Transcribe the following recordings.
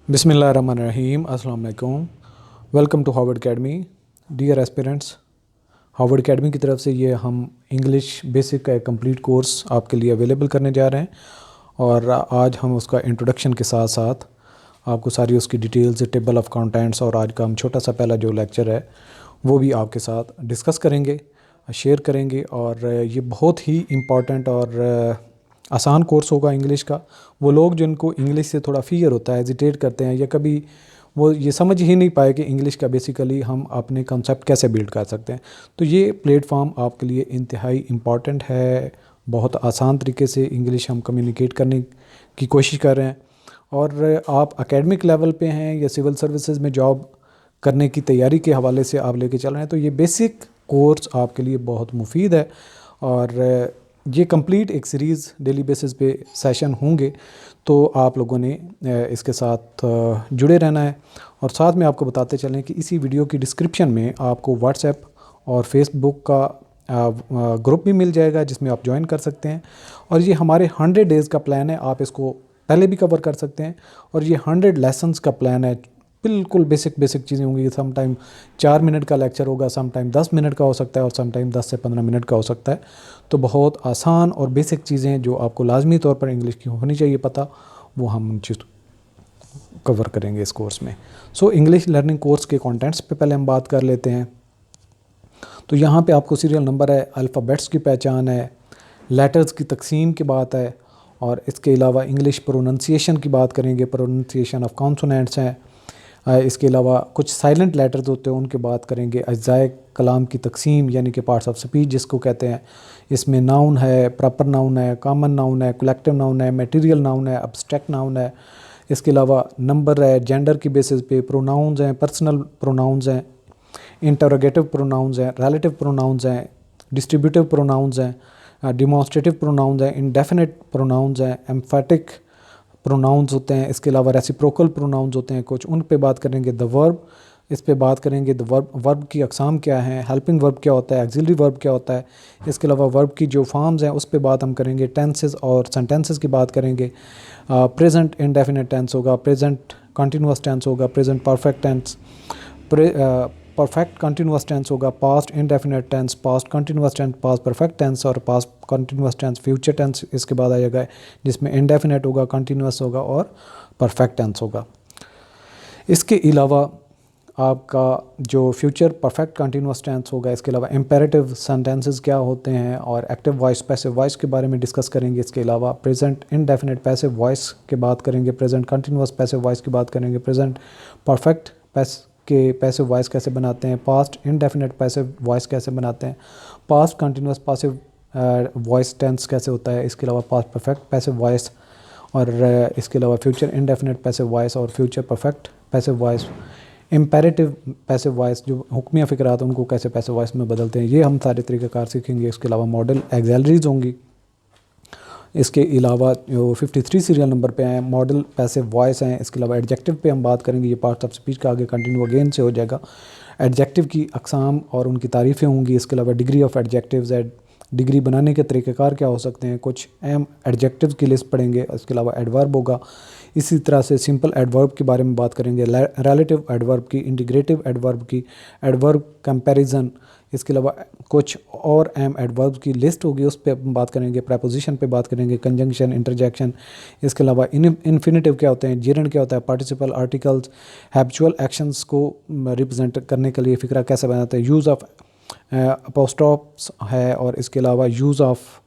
बिस्मिल्लाहिर्रहमानिर्रहीम अस्सलाम वालेकुम। Welcome to Harvard academy. Dear aspirants, Harvard academy की तरफ से ये हम इंग्लिश बेसिक का एक कंप्लीट कोर्स आपके लिए अवेलेबल करने जा रहे हैं और आज हम उसका इंट्रोडक्शन के साथ साथ आपको सारी उसकी डिटेल्स, टेबल ऑफ कंटेंट्स और आज का हम छोटा सा पहला जो लेक्चर है वो भी आपके साथ डिस्कस करेंगे, शेयर करेंगे। और ये बहुत ही इम्पॉर्टेंट और आसान कोर्स होगा इंग्लिश का। वो लोग जिनको इंग्लिश से थोड़ा फ़ियर होता है, हेजिटेट करते हैं या कभी वो ये समझ ही नहीं पाए कि इंग्लिश का बेसिकली हम अपने कंसेप्ट कैसे बिल्ड कर सकते हैं, तो ये प्लेटफॉर्म आपके लिए इंतहाई इम्पॉर्टेंट है। बहुत आसान तरीके से इंग्लिश हम कम्युनिकेट करने की कोशिश कर रहे हैं। और आप एकेडमिक लेवल पे हैं या सिविल सर्विसेज में जॉब करने की तैयारी के हवाले से आप लेके चल रहे हैं, तो ये बेसिक कोर्स आपके लिए बहुत मुफीद है। और ये कंप्लीट एक सीरीज़ डेली बेसिस पे सेशन होंगे, तो आप लोगों ने इसके साथ जुड़े रहना है। और साथ में आपको बताते चलें कि इसी वीडियो की डिस्क्रिप्शन में आपको व्हाट्सएप और फेसबुक का ग्रुप भी मिल जाएगा जिसमें आप ज्वाइन कर सकते हैं। और ये हमारे 100 डेज़ का प्लान है, आप इसको पहले भी कवर कर सकते हैं। और ये 100 लेसन्स का प्लान है, बिल्कुल बेसिक चीज़ें होंगी। सम टाइम 4 मिनट का लेक्चर होगा, सम टाइम 10 मिनट का हो सकता है और सम टाइम 10 से 15 मिनट का हो सकता है। तो बहुत आसान और बेसिक चीज़ें जो आपको लाजमी तौर पर इंग्लिश की होनी चाहिए पता, वो हम चीज़ कवर करेंगे इस कोर्स में। सो इंग्लिश लर्निंग कोर्स के कंटेंट्स पे पहले हम बात कर लेते हैं। तो यहाँ पे आपको सीरियल नंबर है, अल्फ़ाबेट्स की पहचान है, लेटर्स की तकसीम की बात है, और इसके अलावा इंग्लिश प्रोनंसिएशन की बात करेंगे, प्रोनंसिएशन ऑफ कॉन्सोनेंट्स हैं। इसके अलावा कुछ साइलेंट लेटर्स होते हैं उनकी बात करेंगे। अज्जाए कलाम की तकसीम यानी कि पार्ट्स ऑफ स्पीच जिसको कहते हैं, इसमें नाउन है, प्रॉपर नाउन है, कॉमन नाउन है, कलेक्टिव नाउन है, मटेरियल नाउन है, अब्स्ट्रैक्ट नाउन है। इसके अलावा नंबर है, जेंडर की बेसिस पे प्रोनाउंस हैं, पर्सनल प्रोनाउंस हैं, इंटरोगेटिव प्रोनाउंस हैं, रिलेटिव प्रोनाउंस हैं, डिस्ट्रीब्यूटिव प्रोनाउंस हैं, डिमॉन्स्ट्रेटिव प्रोनाउंस हैं, इंडेफिनिट प्रोनाउंस हैं, एम्फेटिक प्रोनाउंस होते हैं। इसके अलावा रेसिप्रोकल प्रोनाउंस होते हैं कुछ, उन पे बात करेंगे। द वर्ब, इस पे बात करेंगे। द वर्ब की अक़साम क्या हैं, हेल्पिंग वर्ब क्या होता है, एक्सिलरी वर्ब क्या होता है। इसके अलावा वर्ब की जो फॉर्म्स हैं उस पे बात हम करेंगे। टेंसेस और सेंटेंसेस की बात करेंगे। प्रेजेंट इंडेफिनिट टेंस होगा, प्रेजेंट कंटिन्यूअस टेंस होगा, present perfect tense, perfect continuous tense होगा, past indefinite tense, past continuous tense, past perfect tense और past continuous tense. Future tense इसके बाद आएगा जिसमें इंडेफिनिट होगा, कंटिन्यूअस होगा और परफेक्ट टेंस होगा। इसके अलावा आपका जो फ्यूचर परफेक्ट कंटिन्यूअस टेंस होगा, इसके अलावा इम्पेरेटिव सेंटेंसेस क्या होते हैं और एक्टिव वॉइस, पैसिव वॉइस के बारे में डिस्कस करेंगे। इसके अलावा प्रेजेंट इंडेफिनिट पैसिव वॉइस की बात करेंगे, प्रेजेंट कंटिन्यूअस पैसिव वॉइस की बात करेंगे, प्रेजेंट परफेक्ट के पैसिव वॉइस कैसे बनाते हैं, पास्ट इंडेफिनिट पैसिव वॉइस कैसे बनाते हैं, past continuous passive voice tense कैसे होता है। इसके अलावा पास्ट परफेक्ट पैसिव वॉइस और इसके अलावा फ्यूचर इंडेफिनिट पैसिव वॉइस और future perfect passive voice. Imperative passive voice जो हुक्मिया फ़िक्रात उनको कैसे पैसिव वॉइस में बदलते हैं, ये हम सारे तरीक़ाकार सीखेंगे। इसके अलावा मॉडल एक्सेलरीज होंगी। इसके अलावा जो 53 सीरियल नंबर पे हैं मॉडल पैसिव वॉइस हैं। इसके अलावा एडजेक्टिव पे हम बात करेंगे, ये पार्ट ऑफ स्पीच का आगे कंटिन्यू अगेन से हो जाएगा। एडजेक्टिव की अक़साम और उनकी तारीफ़ें होंगी। इसके अलावा डिग्री ऑफ एडजेक्टिव्स है, डिग्री बनाने के तरीक़ेकार क्या हो सकते हैं, कुछ अहम एडजेक्टिव्स की लिस्ट पढ़ेंगे। इसके अलावा एडवर्ब होगा। इसी तरह से सिंपल एडवर्ब के बारे में बात करेंगे, रिलेटिव एडवर्ब की, इंटीग्रेटिव एडवर्ब की, एडवर्ब कंपैरिजन। इसके अलावा कुछ और अहम एडवर्ब की लिस्ट होगी, उस पर हम बात करेंगे। प्रेपोजिशन पे बात करेंगे, कंजंक्शन, इंटरजेक्शन। इसके अलावा इन्फिनेटिव क्या होते हैं, जेरेंड क्या होता है, पार्टिसिपल आर्टिकल्स, हैबिचुअल एक्शंस को रिप्रेजेंट करने के लिए फ़िक्रा कैसे बनाते हैं, यूज़ ऑफ अपोस्ट्रोफ्स है। और इसके अलावा यूज़ ऑफ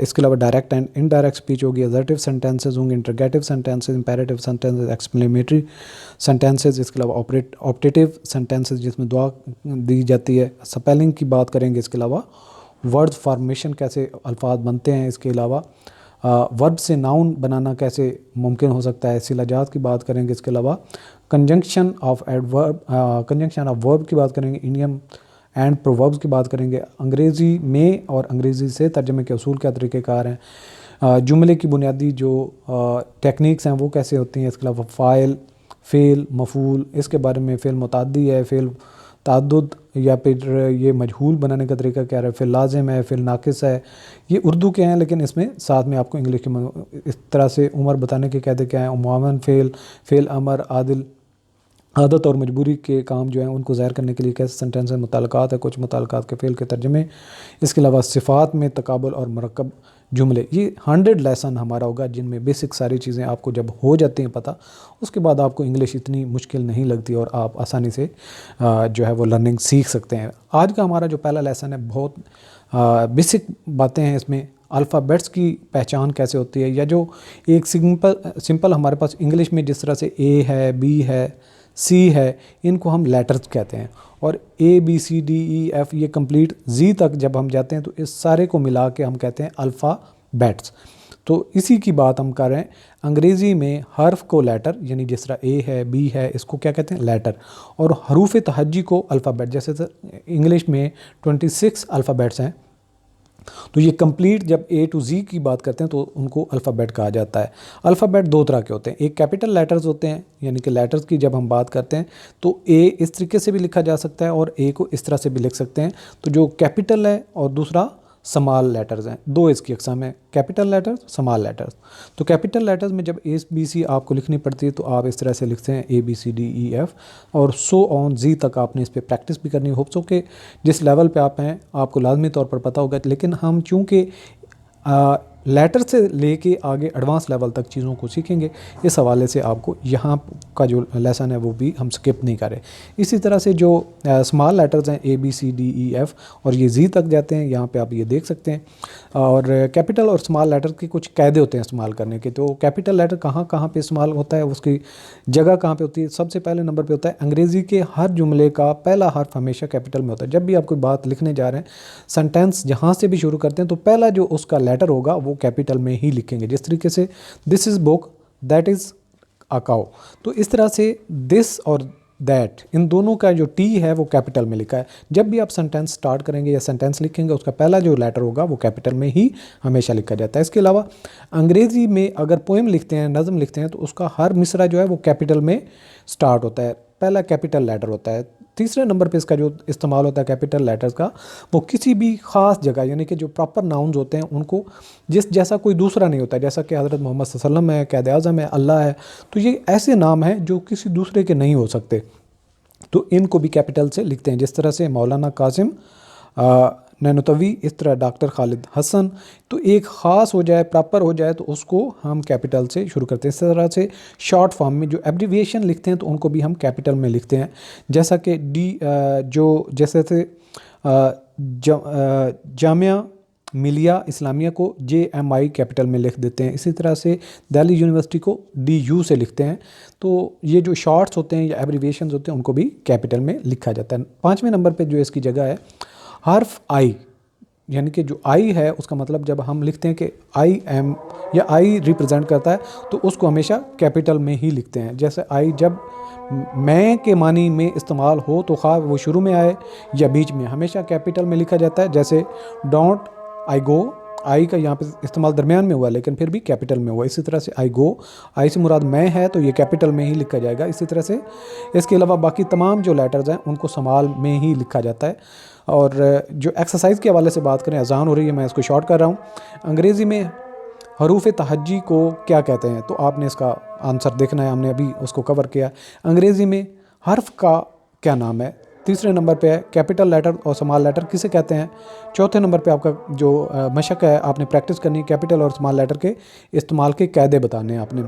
इसके अलावा डायरेक्ट एंड इनडायरेक्ट स्पीच होगी, असर्टिव सेंटेंसेस होंगे, interrogative sentences, imperative sentences, exclamatory sentences. इसके अलावा ऑप्टेटिव सेंटेंसेस जिसमें दुआ दी जाती है। स्पेलिंग की बात करेंगे। इसके अलावा वर्ड फॉर्मेशन कैसे अल्फाज बनते हैं। इसके अलावा वर्ब से नाउन बनाना कैसे मुमकिन हो सकता है, सिलाजात की बात करेंगे। इसके अलावा conjunction of adverb, conjunction of verb की बात करेंगे, इडियम एंड प्रोवर्ब्स की बात करेंगे। अंग्रेज़ी में और अंग्रेज़ी से तर्जमे के असूल क्या तरीक़ेकार हैं, जुमले की बुनियादी जो टेक्निक्स हैं वो कैसे होती हैं। इसके अलावा फ़ाइल, फ़ेल, मफ़ूल, इसके बारे में फ़ेल मुतअद्दी है, फ़ेल ताद्दुद या फिर ये मजहूल बनाने का तरीका क्या है, फिर लाजिम है, फिर नाकिस है, ये उर्दू के हैं, लेकिन इसमें साथ में आपको इंग्लिश के इस तरह से उमर बताने के कहते क्या हैं, उमावन फ़ेल अमर आदिल आदत और मजबूरी के काम जो हैं उनको ज़ाहिर करने के लिए कैसे सेंटेंस है, मुतालकात है, कुछ मुतालकात के फ़ेल के तर्जमे, इसके अलावा सिफ़ात में तकाबुल और मरकब जुमले। ये 100 लेसन हमारा होगा जिनमें बेसिक सारी चीज़ें आपको जब हो जाती हैं पता, उसके बाद आपको इंग्लिश इतनी मुश्किल नहीं लगती और आप आसानी से जो है वो लर्निंग सीख सकते हैं। आज का हमारा जो पहला लेसन है बहुत बेसिक बातें हैं इसमें। अल्फ़ाबेट्स की पहचान कैसे होती है, या जो एक सिंपल हमारे पास इंग्लिश में जिस तरह से ए है, बी है, सी है, इनको हम लेटर्स कहते हैं, और A B C D E F ये कंप्लीट जी तक जब हम जाते हैं तो इस सारे को मिला के हम कहते हैं अल्फ़ाबेट्स। तो इसी की बात हम कर रहे हैं। अंग्रेज़ी में हर्फ को लेटर, यानी जिस तरह ए है, बी है, इसको क्या कहते हैं, लेटर, और हरूफ तहज्जी को अल्फ़ाबेट। जैसे इंग्लिश में 26 अल्फ़ाबेट्स हैं, तो ये कंप्लीट जब ए टू जी की बात करते हैं तो उनको अल्फ़ाबेट कहा जाता है। अल्फ़ाबेट दो तरह के होते हैं, एक कैपिटल लेटर्स होते हैं, यानी कि लेटर्स की जब हम बात करते हैं तो ए इस तरीके से भी लिखा जा सकता है और ए को इस तरह से भी लिख सकते हैं। तो जो कैपिटल है और दूसरा स्मॉल लेटर्स हैं, दो इसकी अक़साम है, कैपिटल लेटर्स, स्मॉल लेटर्स। तो कैपिटल लेटर्स में जब ए बी सी आपको लिखनी पड़ती है तो आप इस तरह से लिखते हैं A B C D E F, और सो ऑन जी तक आपने इस पर प्रैक्टिस भी करनी। होप्स हो कि जिस लेवल पे आप हैं आपको लाजमी तौर पर पता होगा, लेकिन हम चूँकि लेटर से लेके आगे एडवांस लेवल तक चीज़ों को सीखेंगे, इस हवाले से आपको यहाँ का जो लेसन है वो भी हम स्किप नहीं करें। इसी तरह से जो स्मॉल लेटर्स हैं A B C D E F और ये जी तक जाते हैं, यहाँ पे आप ये देख सकते हैं। और कैपिटल और स्मॉल लेटर के कुछ कायदे होते हैं इस्तेमाल करने के। तो कैपिटल लेटर कहाँ कहाँ पे इस्तेमाल होता है, उसकी जगह कहाँ पे होती है। सबसे पहले नंबर पे होता है अंग्रेज़ी के हर जुमले का पहला हर्फ हमेशा कैपिटल में होता है। जब भी आप कोई बात लिखने जा रहे हैं, सेंटेंस जहाँ से भी शुरू करते हैं तो पहला जो उसका लेटर होगा वो कैपिटल में ही लिखेंगे। जिस तरीके से this is book, that is a cow, तो इस तरह से दिस और दैट, इन दोनों का जो टी है वो कैपिटल में लिखा है। जब भी आप सेंटेंस स्टार्ट करेंगे या सेंटेंस लिखेंगे, उसका पहला जो लेटर होगा वो कैपिटल में ही हमेशा लिखा जाता है। इसके अलावा अंग्रेज़ी में अगर पोएम लिखते हैं, नज़म लिखते हैं, तो उसका हर मिसरा जो है वो कैपिटल में स्टार्ट होता है, पहला कैपिटल लेटर होता है। तीसरे नंबर पे इसका जो इस्तेमाल होता है कैपिटल लेटर्स का, वो किसी भी ख़ास जगह, यानी कि जो प्रॉपर नाउन्स होते हैं उनको जिस जैसा कोई दूसरा नहीं होता, जैसा कि हज़रत मोहम्मद सल्लल्लाहु अलैहि वसल्लम है, क़ायद आज़म है, अल्लाह है, तो ये ऐसे नाम हैं जो किसी दूसरे के नहीं हो सकते, तो इनको भी कैपिटल से लिखते हैं। जिस तरह से मौलाना कासिम नैनोतवी, इस तरह डॉक्टर खालिद हसन, तो एक ख़ास हो जाए, प्रॉपर हो जाए, तो उसको हम कैपिटल से शुरू करते हैं। इस तरह से शॉर्ट फॉर्म में जो एब्रीविएशन लिखते हैं तो उनको भी हम कैपिटल में लिखते हैं, जैसा कि जैसे से जामिया मिलिया इस्लामिया को JMI कैपिटल में लिख देते हैं। इसी तरह से दिल्ली यूनिवर्सिटी को DU से लिखते हैं। तो ये जो शॉर्ट्स होते हैं या एब्रीविएशंस होते हैं उनको भी कैपिटल में लिखा जाता है। 5वें नंबर पे जो इसकी जगह है हर्फ आई, यानी कि जो आई है उसका मतलब जब हम लिखते हैं कि आई एम या आई रिप्रेजेंट करता है तो उसको हमेशा कैपिटल में ही लिखते हैं। जैसे आई जब मैं के मानी में इस्तेमाल हो तो खा वो शुरू में आए या बीच में, हमेशा कैपिटल में लिखा जाता है। जैसे डोंट आई गो, आई का यहाँ पे इस्तेमाल दरमियान में हुआ लेकिन फिर भी कैपिटल में हुआ। इसी तरह से आई गो, आई से मुराद मैं है तो ये कैपिटल में ही लिखा जाएगा। इसी तरह से इसके अलावा बाकी तमाम जो लेटर्स हैं उनको स्मॉल में ही लिखा जाता है। और जो एक्सरसाइज के हवाले से बात करें, अजान हो रही है, मैं इसको शॉर्ट कर रहा हूँ। अंग्रेज़ी में हरूफ तहज्जी को क्या कहते हैं, तो आपने इसका आंसर देखना है, हमने अभी उसको कवर किया। अंग्रेज़ी में हर्फ का क्या नाम है। तीसरे नंबर पे है कैपिटल लेटर और स्मॉल लेटर किसे कहते हैं। चौथे नंबर पे आपका जो मशक है, आपने प्रैक्टिस करनी है, कैपिटल और स्मॉल लेटर के इस्तेमाल के कायदे बताने हैं आपने।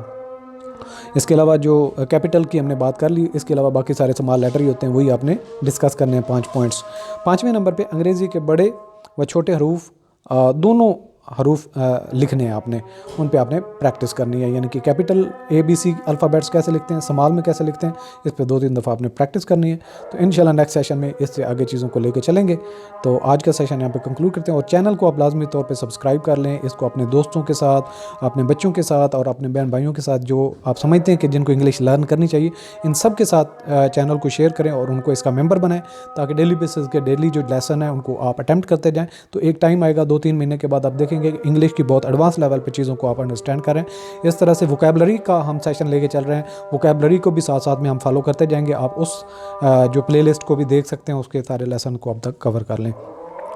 इसके अलावा जो कैपिटल की हमने बात कर ली, इसके अलावा बाकी सारे स्मॉल लेटर ही होते हैं, वही आपने डिस्कस करने हैं 5 पॉइंट्स। 5वें नंबर पे अंग्रेज़ी के बड़े व छोटे हरूफ दोनों हरूफ लिखने हैं आपने, उन पे आपने प्रैक्टिस करनी है। यानी कि कैपिटल ABC अल्फ़ाबेट्स कैसे लिखते हैं, स्मॉल में कैसे लिखते हैं, इस पे 2-3 दफ़ा आपने प्रैक्टिस करनी है। तो इंशाल्लाह नेक्स्ट सेशन में इससे आगे चीज़ों को लेकर चलेंगे। तो आज का सेशन यहाँ पे कंक्लूड करते हैं, और चैनल को आप लाजमी तौर पे सब्सक्राइब कर लें। इसको अपने दोस्तों के साथ, अपने बच्चों के साथ और अपने बहन भाइयों के साथ जो आप समझते हैं कि जिनको इंग्लिश लर्न करनी चाहिए, इन सब के साथ चैनल को शेयर करें और उनको इसका मेंबर बनाएं, ताकि डेली बेसिस के डेली जो लेसन है उनको आप अटैम्प्ट करते जाएँ। तो एक टाइम आएगा 2-3 महीने के बाद आप देखें देखेंगे कि इंग्लिश की बहुत एडवांस लेवल पे चीज़ों को आप अंडरस्टैंड करें। इस तरह से वोकेबलरी का हम सेशन लेके चल रहे हैं, वोकेबलरी को भी साथ साथ में हम फॉलो करते जाएंगे। आप उस जो प्लेलिस्ट को भी देख सकते हैं, उसके सारे लेसन को अब तक कवर कर लें।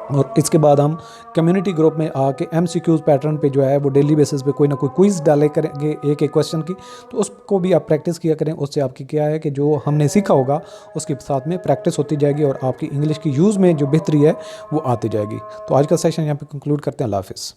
और इसके बाद हम कम्युनिटी ग्रुप में आके MCQs पैटर्न पे जो है वो डेली बेसिस पे कोई ना कोई क्विज़ डाले करेंगे एक एक क्वेश्चन की, तो उसको भी आप प्रैक्टिस किया करें। उससे आपकी क्या है कि जो हमने सीखा होगा उसके साथ में प्रैक्टिस होती जाएगी और आपकी इंग्लिश की यूज़ में जो बेहतरी है वो आती जाएगी। तो आज का सेशन यहाँ पे कंक्लूड करते हैं। अल्लाह हाफिज़।